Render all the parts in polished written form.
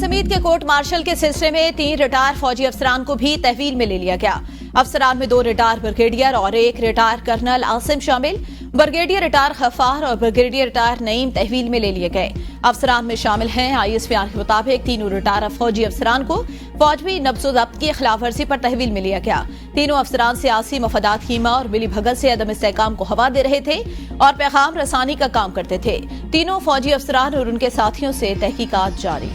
फैज-हमीद के court martial के सिलसिले में 3 रिटायर फौजी अफसरान को भी तहवील में ले लिया गया। अफसरान में 2 रिटायर ब्रिगेडियर और 1 रिटायर कर्नल आसिम शामिल। ब्रिगेडियर रिटायर गफ्फार और ब्रिगेडियर रिटायर नईम तहवील में ले लिए गए। अफसरान में शामिल हैं ISPR के मुताबिक तीनों रिटायर फौजी अफसरान को फौज में नब्ज़ो-ज़ब्त की खिलाफ वर्जी पर तहवील में लिया गया। तीनों अफसरान सियासी मफादात कीमा और मिली भगत से अदम इस्तेहकाम को हवा दे रहे थे और पैगाम रसानी का काम करते थे। तीनों फौजी अफसरान और उनके साथियों से तहकीकात जारी।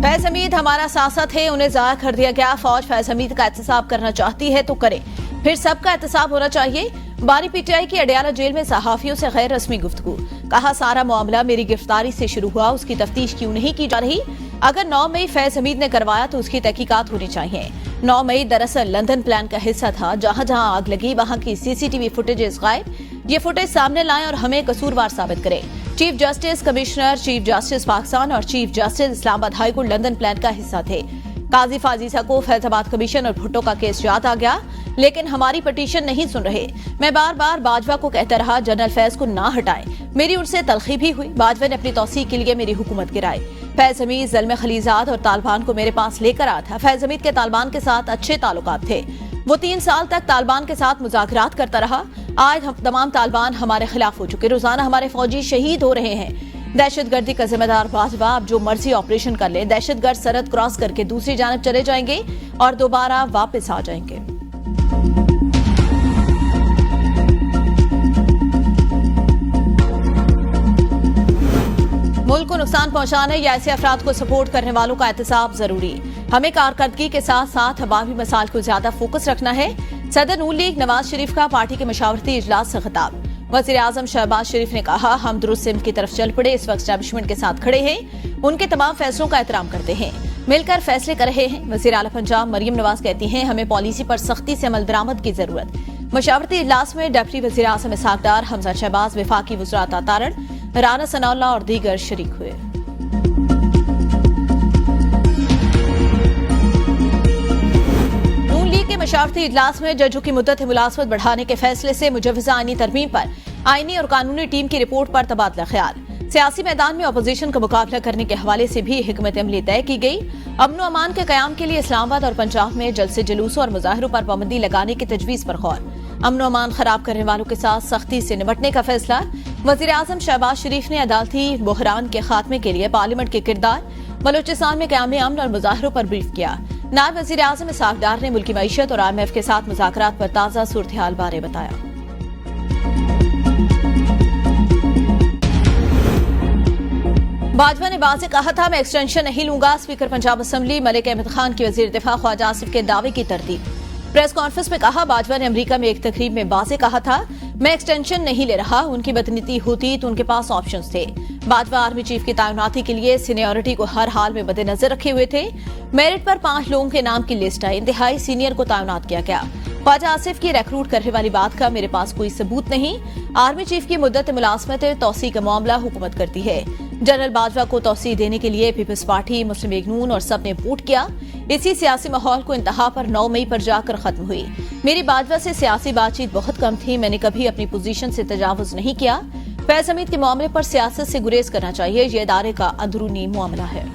फैज-हमीद हमारा सासत है, उन्हें जाया कर दिया गया। फौज फैज-हमीद का एहतसाब करना चाहती है तो करे, फिर सबका एहतसाब होना चाहिए। बारी PTI की अडियाला जेल में सहाफियों से गैर रस्मी गुफ्तगू। कहा, सारा मामला मेरी गिरफ्तारी से शुरू हुआ, उसकी तफ्तीश क्यों नहीं की जा रही? अगर 9 मई फैज-हमीद ने करवाया तो उसकी तहकीकात होनी चाहिए। 9 मई दरअसल लंदन प्लान का हिस्सा था। जहां जहां आग लगी वहां की CCTV फुटेजेस गायब। ये फुटेज सामने लाएं और हमें कसूरवार साबित करें। Chief justice, commissioner, chief justice Pakistan और chief justice Islamabad high court London plan का हिस्सा थे। काजी फाजीसा को फैजाबाद कमीशन और भुट्टो का केस याद आ गया, लेकिन हमारी पटिशन नहीं सुन रहे। मैं बार बार बाजवा को कहता रहा जनरल फैज को ना हटाएं। मेरी उनसे तलखी भी हुई। बाजवा ने अपनी तौसीक के लिए मेरी हुकूमत गिराई। फैज-हमीद ज़ल्म खलीजात और तालिबान को मेरे पास लेकर आया था। फैज-हमीद के तालिबान के साथ अच्छे ताल्लुकात थे। वो 3 साल तक तालिबान के साथ मुज़ाकरात करता रहा। आज हम तमाम तालिबान हमारे खिलाफ हो चुके। रोजाना हमारे फौजी शहीद हो रहे हैं। दहशतगर्दी का जिम्मेदार बाजवा अब जो मर्जी ऑपरेशन कर ले, दहशतगर्द सरहद क्रॉस करके दूसरी जानब चले जाएंगे और दोबारा वापस आ जाएंगे। मुल्क को नुकसान पहुंचाने या ऐसे अफराद को सपोर्ट करने वालों का एहतसाब जरूरी। हमें कारकर्दगी के साथ साथ अवामी मसाइल को ज्यादा फोकस रखना है। सदर नून लीग नवाज शरीफ का पार्टी के मशावरती इजलास से खिताब। वज़ीर आज़म शहबाज शरीफ ने कहा, हम दुरुस्त सिमत की तरफ चल पड़े। इस वक्त एस्टैब्लिशमेंट के साथ खड़े हैं, उनके तमाम फैसलों का एहतराम करते हैं, मिलकर फैसले कर रहे हैं। वज़ीर आला पंजाब मरियम नवाज कहती हैं, हमें पॉलिसी पर सख्ती से अमल दरामद की जरूरत। मशावरती इजलास में डिप्टी वज़ीर आज़म इसहाक डार, हमजा शहबाज, वफाकी वज़रात तारण, राना सनाउल्लाह और दीगर शरीक हुए। मशावरती इजलास में जजों की मुद्दत मुलाजमत बढ़ाने के फैसले से मुजव्वज़ा आईनी तरमीम पर आईनी और कानूनी टीम की रिपोर्ट पर तबादला ख्याल। सियासी मैदान में अपोजिशन का मुकाबला करने के हवाले से भी हिकमत अमली तय की गई। अमन अमान के कयाम के लिए इस्लामाबाद और पंजाब में जलसे जुलूसों और मुजाहिरों पर पाबंदी लगाने की तजवीज पर गौर। अमन अमान खराब करने वालों के साथ सख्ती से निपटने का फैसला। वज़ीर आज़म शहबाज शरीफ ने अदालती बहरान के खात्मे के लिए पार्लियामेंट के किरदार, बलूचिस्तान में क़याम अमन और मुजाहिरों पर ब्रीफ किया। नायब वज़ीर आज़म इसहाक डार ने मुल्की मईशत और IMF के साथ मुज़ाकरात पर ताज़ा सूरत हाल बारे बताया। बाजवा ने वाज़े कहा था, मैं एक्सटेंशन नहीं लूंगा। स्पीकर पंजाब असम्बली मलिक अहमद खान की वज़ीर दिफा ख्वाजा आसिफ के दावे की तरदीद। प्रेस कॉन्फ्रेंस में कहा, बाजवा ने अमरीका में एक तकरीब में वाज़े कहा था, मैं एक्सटेंशन नहीं ले रहा। उनकी बदनीति होती तो उनके पास ऑप्शंस थे। बाजवा आर्मी चीफ की तैनाती के लिए सीनियरिटी को हर हाल में मद्देनजर रखे हुए थे। मेरिट पर 5 लोगों के नाम की लिस्ट आई। इंतहाई सीनियर को तैनात किया गया। ख्वाजा आसिफ की रिक्रूट करने वाली बात का मेरे पास कोई सबूत नहीं। आर्मी चीफ की मुद्दत मुलाजमत तौसी का मामला हुकूमत करती है। जनरल बाजवा को तौसी देने के लिए पीपल्स पार्टी, मुस्लिम लीग नून और सब ने वोट किया। इसी सियासी माहौल को इंतहा पर 9 मई पर जाकर खत्म हुई। मेरी बाजवा से सियासी बातचीत बहुत कम थी। मैंने कभी अपनी पोजीशन से तजावुज नहीं किया। फैज-हमीद के मामले पर सियासत से गुरेज करना चाहिए। ये इदारे का अंदरूनी मामला है।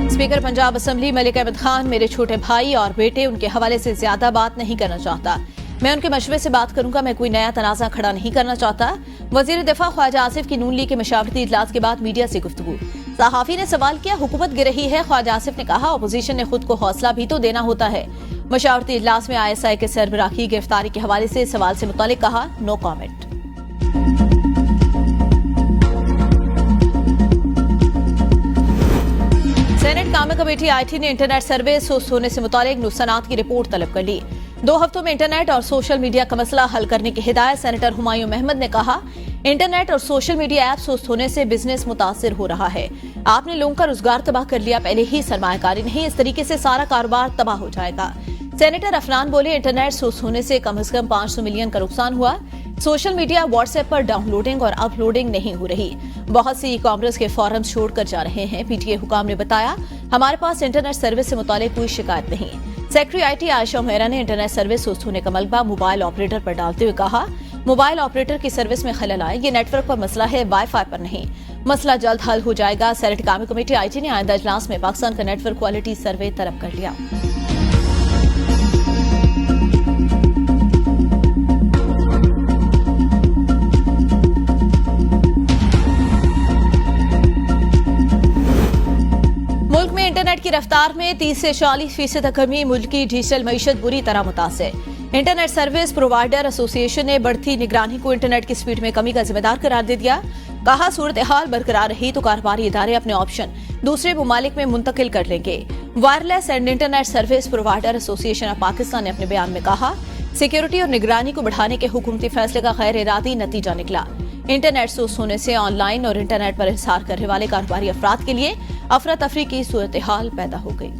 स्पीकर पंजाब असम्बली मलिक अहमद खान मेरे छोटे भाई और बेटे, उनके हवाले से ज्यादा बात नहीं करना चाहता। मैं उनके मशवरे से बात करूंगा। मैं कोई नया तनाज़ा खड़ा नहीं करना चाहता। वज़ीर दिफा ख्वाजा आसिफ की नून लीग के मशावरती इजलास के बाद मीडिया से गुफ्तगू। सहाफी ने सवाल किया, हुकूमत गिर रही है। ख्वाजा आसिफ ने कहा, अपोजिशन ने खुद को हौसला भी तो देना होता है। मशावरती इजलास में ISI के सरबराह की गिरफ्तारी के हवाले से सवाल से मुतालिक कहा, नो कॉमेंट। सेनेट कामे कमेटी IT ने इंटरनेट सर्वे सुस्त होने से मुतालिक नुकसानात की रिपोर्ट तलब कर ली। 2 हफ्तों में इंटरनेट और सोशल मीडिया का मसला हल करने की हिदायत। सेनेटर हुमायूं अहमद ने कहा, इंटरनेट और सोशल मीडिया ऐप सुस्त होने से बिजनेस मुतासिर हो रहा है। आपने लोगों का रोजगार तबाह कर लिया, पहले ही सरमायाकारी नहीं, इस तरीके से सारा कारोबार तबाह हो जाएगा। सेनेटर अफनान बोले, इंटरनेट सुस्त होने से कम से कम 500 मिलियन का नुकसान हुआ। सोशल मीडिया व्हाट्सएप पर डाउनलोडिंग और अपलोडिंग नहीं हो रही। बहुत सी ई-कॉमर्स के फॉरम्स छोड़कर जा रहे हैं। PTA हुकाम ने बताया, हमारे पास इंटरनेट सर्विस से मुतालिक कोई शिकायत नहीं। सेक्रेटरी आईटी आयशा मेहरा ने इंटरनेट सर्विस सुस्त होने का मलबा मोबाइल ऑपरेटर पर डालते हुए कहा, मोबाइल ऑपरेटर की सर्विस में खलल आए, ये नेटवर्क पर मसला है, वाईफाई पर नहीं। मसला जल्द हल हो जाएगा। सेनेट कामी कमेटी आईटी ने आइंदा इजलास में पाकिस्तान का नेटवर्क क्वालिटी सर्वे तलब कर लिया। मुल्क में इंटरनेट की रफ्तार में 30 से 40% तक कमी, मुल्क की डिजिटल मईशत बुरी तरह मुतासिर। इंटरनेट सर्विस प्रोवाइडर एसोसिएशन ने बढ़ती निगरानी को इंटरनेट की स्पीड में कमी का जिम्मेदार करार दे दिया। कहा, सूरत हाल बरकरार रही तो कारोबारी इदारे अपने ऑप्शन दूसरे ममालिक में मुंतकिल कर लेंगे। Wireless and internet service provider association of Pakistan ने अपने बयान में कहा, सिक्योरिटी और निगरानी को बढ़ाने के हुकूमती फैसले का गैर इरादी नतीजा निकला। इंटरनेट सुस्त होने से ऑनलाइन और इंटरनेट पर इंहिसार करने वाले कारोबारी अफराद के लिए अफरा तफरी की सूरत हाल पैदा हो गई।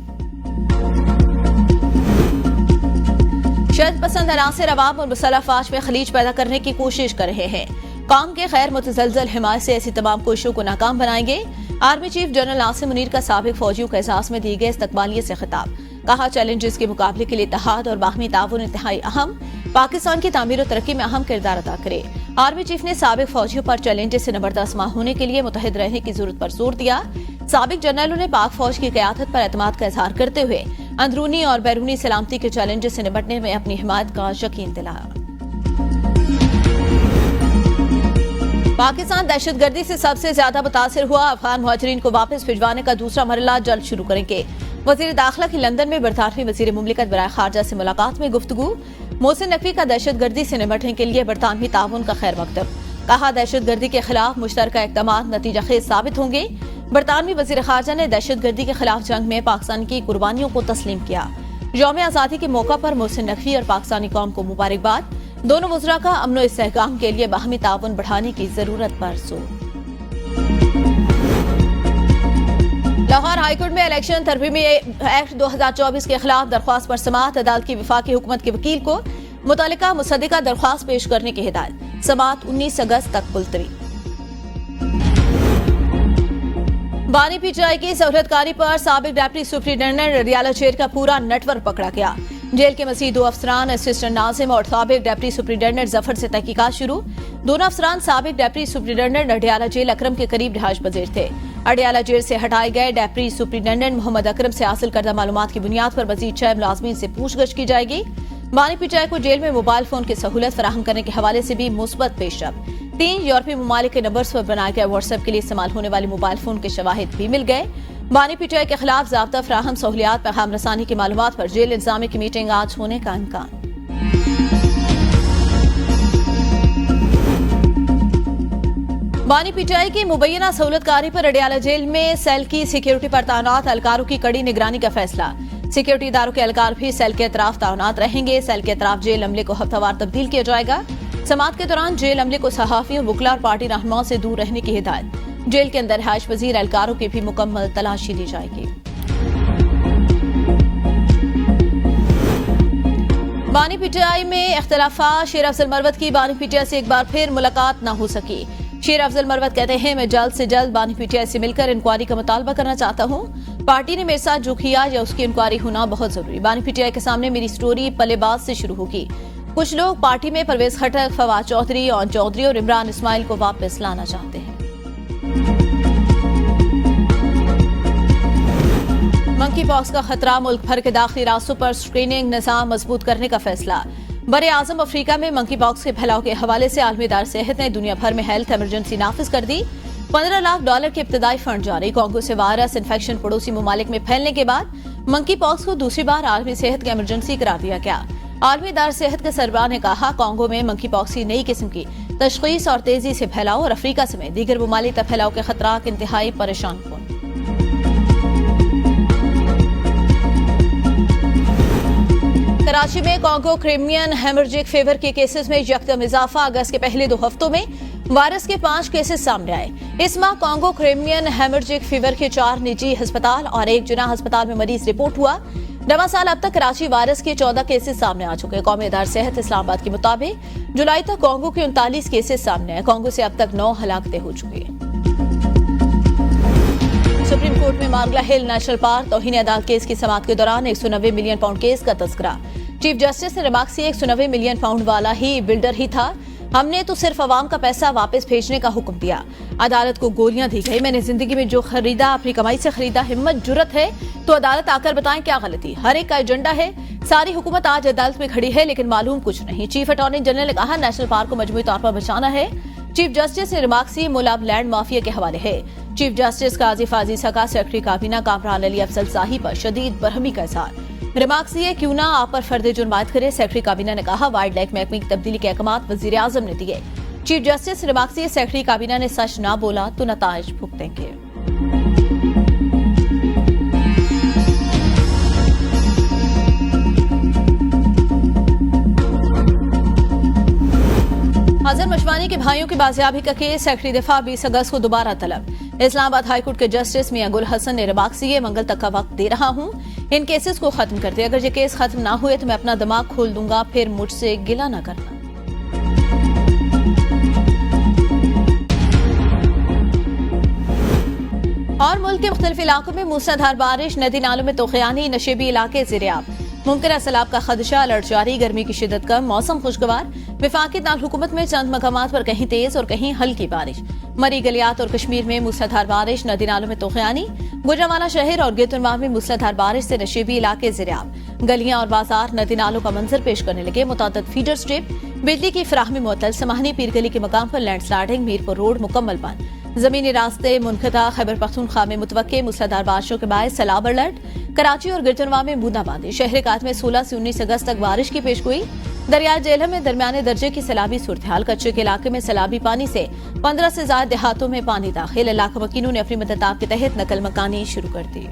शद पसंद अनासर अवाम और मुसल्लह अफवाज में खलीज पैदा करने की कोशिश कर रहे हैं। कौम के खैर मुतजलजल हिमायत से ऐसी तमाम कोशिशों को नाकाम बनाएंगे। Army chief general Asim Munir का साबिक फौजियों के एहसास में दिए गए इस्तकबालियत से खिताब। कहा, चैलेंजेस के मुकाबले के लिए इत्तेहाद और बाहमी ताउन इंतहाई अहम, पाकिस्तान की तामीर और तरक्की में अहम किरदार अदा करे। आर्मी चीफ ने साबिक फौजियों पर चैलेंजेस से नबरदाश्त होने के लिए मुतहद रहने की जरूरत पर जोर दिया। साबिक जनरलों ने पाक फौज की क़यादत पर एतमाद का इजहार करते हुए अंदरूनी और बैरूनी सलामती के चैलेंजेस से निपटने में अपनी हिमायत का यकीन दिलाया। पाकिस्तान दहशतगर्दी से सबसे ज्यादा मुतासिर हुआ। अफगान मुहाजिरीन को वापस भिजवाने का दूसरा मरहला जल्द शुरू करेंगे। वजीर दाखिला की लंदन में बरतानवी वजीर मुमलिकत बराए खारजा से मुलाकात में गुफ्तगू। मोहसिन नकवी का दहशतगर्दी से निपटने के लिए बरतानवी ताउन का खैर मकदम। कहा, दहशतगर्दी के खिलाफ मुश्तरका इक़दामात नतीजा खेज साबित होंगे। बरतानवी वजीर खारजा ने दहशतगर्दी के खिलाफ जंग में पाकिस्तान की कुर्बानियों को तस्लीम किया। यौम आज़ादी के मौका पर मोहसिन नकवी और पाकिस्तानी कौम को मुबारकबाद। दोनों वज़रा का अमन इस्तेहकाम के लिए बाहमी ताउन बढ़ाने की जरूरत पर जोर। लाहौर हाईकोर्ट में इलेक्शन तरमीमी एक्ट 2024 के खिलाफ दरख्वास्त पर समाअत। अदालत की वफाकी हुकूमत के वकील को मुतल्लिका मुसद्दिका दरख्वास्त पेश करने की हिदायत। समाअत 19 अगस्त तक मुलतवी। बानी पीटीआई की सहूलतकारी पर साबिक डिप्टी सुप्रिंटेंडेंट अडियाला जेल का पूरा नेटवर्क पकड़ा गया। जेल के मजीद 2 अफसरान असिस्टेंट नाजिम और साबिक डिप्टी सुप्रिंटेंडेंट जफर से तहकीकात शुरू। दोनों अफसरान साबिक डिप्टी सुप्रिंटेंडेंट अडियाला जेल अकरम के करीब रिहाइश पजीर थे। अडियाला जेल से हटाए गए डिप्टी सुप्रिंटेंडेंट मोहम्मद अकरम से हासिल करदा मालूमात की बुनियाद पर मजीद 6 मुलाजमीन से पूछगछ की जाएगी। बानी पीटीआई को जेल में मोबाइल फोन की सहूलत फराहम करने के हवाले से भी मुस्बत पेशरफ। 3 यूरोपीय ममालिक के नंबर्स पर बनाए गए व्हाट्सएप के लिए इस्तेमाल होने वाले मोबाइल फोन के शवाहिद भी मिल गए। बानी पीटीआई के खिलाफ ज़ाब्ता फराहम सहूलियात पैगाम रसानी की मालूमात पर जेल इंतजामिया की मीटिंग आज होने का इम्कान। बानी पीटीआई की मुबैना सहूलतकारी पर अडियाला जेल में सेल की सिक्योरिटी पर तैनात एहलकारों की कड़ी निगरानी का फैसला। सिक्योरिटी इदारों के एहलकार भी सेल के अतराफ तैनात रहेंगे। सेल के अतराफ जेल अमले को हफ्तावार तब्दील किया जाएगा। समाअत के दौरान जेल अमले को सहाफियों, वुकला और पार्टी रहनुमाओं से दूर रहने की हिदायत। जेल के अंदर रिहाइश पजीर एहलकारों की भी मुकम्मल तलाशी ली जाएगी। बानी पीटीआई में इख्तिलाफात। शेर अफजल मरवत की बानी पीटीआई से एक बार फिर मुलाकात न हो सकी। शेर अफजल मरवत कहते हैं, मैं जल्द से जल्द बानी पीटीआई से मिलकर इंक्वायरी का मुतालबा करना चाहता हूँ। पार्टी ने मेरे साथ जो किया या उसकी इंक्वायरी होना बहुत जरूरी। बानी पीटीआई के सामने मेरी स्टोरी पल्लेबाज से शुरू होगी। कुछ लोग पार्टी में परवेज खटक, फवाद चौधरी, ओन चौधरी और इमरान इस्माइल को वापस लाना चाहते हैं। मंकी पॉक्स का खतरा। मुल्क भर के दाखिली रास्तों पर स्क्रीनिंग निजाम मजबूत करने का फैसला। बरे आजम अफ्रीका में मंकी पॉक्स के फैलाव के हवाले से आलमी इदारा सेहत ने दुनिया भर में हेल्थ इमरजेंसी नाफिज कर दी। $15 लाख के इब्तदाई फंड जारी। कांगो से वायरस इन्फेक्शन पड़ोसी ममालिक में फैलने के बाद मंकी पॉक्स को दूसरी बार आलमी सेहत की इमरजेंसी करार दिया गया। आलमी इदारा सेहत के सरबराह ने कहा, कांगो में मंकी पॉक्स की नई किस्म की तशखीस और तेजी से फैलाव और अफ्रीका समेत दीगर ममालिक तक फैलाव के खतरात इंतहाई परेशान कुन। कराची में कांगो क्रिमियन हेमरेजिक फीवर के केसेस में यकदम इजाफा। अगस्त के पहले 2 हफ्तों में वायरस के 5 केसेस सामने आए। इस माह कांगो क्रिमियन हेमरेजिक फीवर के 4 निजी अस्पताल और 1 जिना अस्पताल में मरीज रिपोर्ट हुआ। रवा साल अब तक कराची वायरस के 14 केसेस सामने आ चुके। कौमी इदारा सेहत इस्लामाबाद के मुताबिक जुलाई तक कांगो के 39 केसेस सामने आए। कांगो से अब तक 9 हलाकतें हो चुकी हैं। सुप्रीम कोर्ट में मांगला हिल नेशनल पार्क तौहीन अदालत केस की समाअत के दौरान 190 मिलियन पाउंड केस का तस्करा। चीफ जस्टिस ने रिमार्क किए 190 मिलियन पाउंड वाला ही बिल्डर ही था, हमने तो सिर्फ अवाम का पैसा वापस भेजने का हुक्म दिया। अदालत को गोलियां दी गई, मैंने जिंदगी में जो खरीदा अपनी कमाई से खरीदा। हिम्मत जुर्रत है तो अदालत आकर बताएं क्या गलती। हर एक का एजेंडा है, सारी हुकूमत आज अदालत में खड़ी है लेकिन मालूम कुछ नहीं। चीफ अटॉर्नी जनरल ने कहा नेशनल पार्क को मजमूई तौर पर बचाना है। चीफ जस्टिस ने रिमार्क किए मुलाब लैंड माफिया के हवाले है। चीफ जस्टिस काजी फाजी सका सेक्रेटरी काबीना कामरान अली अफजल साही पर शदीद बरहमी का इज़हार। रिमार्क किए क्यों ना आप पर फर्द जुर्म आयद करे। सेक्रेटरी काबीना ने कहा वाइल्ड लाइफ महकमे की तब्दीली के अहकाम वजीर आजम ने दिए। चीफ जस्टिस रिमार्क किए सेक्रेटरी काबीना ने सच ना बोला तो नताइज भुगतेंगे। अजहर मशवानी के भाइयों की बाजियाबी का केस सेक्रेटरी दिफा 20 अगस्त को दोबारा तलब। इस्लामाबाद हाईकोर्ट के जस्टिस मियां गुल हसन ने रिमार्क किए मंगल तक का वक्त दे रहा हूं, इन केसेस को खत्म कर दे। अगर ये केस खत्म ना हुए तो मैं अपना दिमाग खोल दूंगा, फिर मुझसे गिला ना करना। और मुल्क के मुख्तलिफ इलाकों में मूसलाधार बारिश, नदी नालों में तोखयानी, नशेबी इलाके ज़ेर-ए-आब। मुमकिन सैलाब का खदशा, अलर्ट जारी, गर्मी की शिद्दत कम, मौसम खुशगवार। विफाकी दारुल हुकूमत में चंद मकामात पर कहीं तेज और कहीं हल्की बारिश। मरी गलियात और कश्मीर में मूसलाधार बारिश, नदी नालों में तोखयानी। गुजरांवाला शहर और गिरतुनवा में मूसलाधार बारिश से नशेबी इलाके ज़ेर-ए-आब। गलियां और बाजार नदी नालों का मंजर पेश करने लगे। मुतअद्दिद फीडर स्ट्रिप, बिजली की फराहमी मुअत्तल। समाहनी पीर गली के मकाम पर लैंडस्लाइडिंग, मीरपुर रोड मुकम्मल बंद। जमीनी रास्ते मुनक़ता। खैबर पख्तूनख्वा में मुतवक्के मूसलाधार बारिशों के बायस सैलाब अलर्ट। कराची और गिरतुनवा में बूंदाबांदी। शहर कात में 16 से 19 अगस्त तक बारिश की पेशगोई। दरियाए जेहलम में दरमियाने दर्जे की सैलाबी सूरत-ए-हाल। कच्चे के इलाके में सैलाबी पानी से 15 से ज्यादा देहातों में पानी दाखिल। इलाका वकीलों ने अपनी मदद के तहत नकल मकानी शुरू कर दी।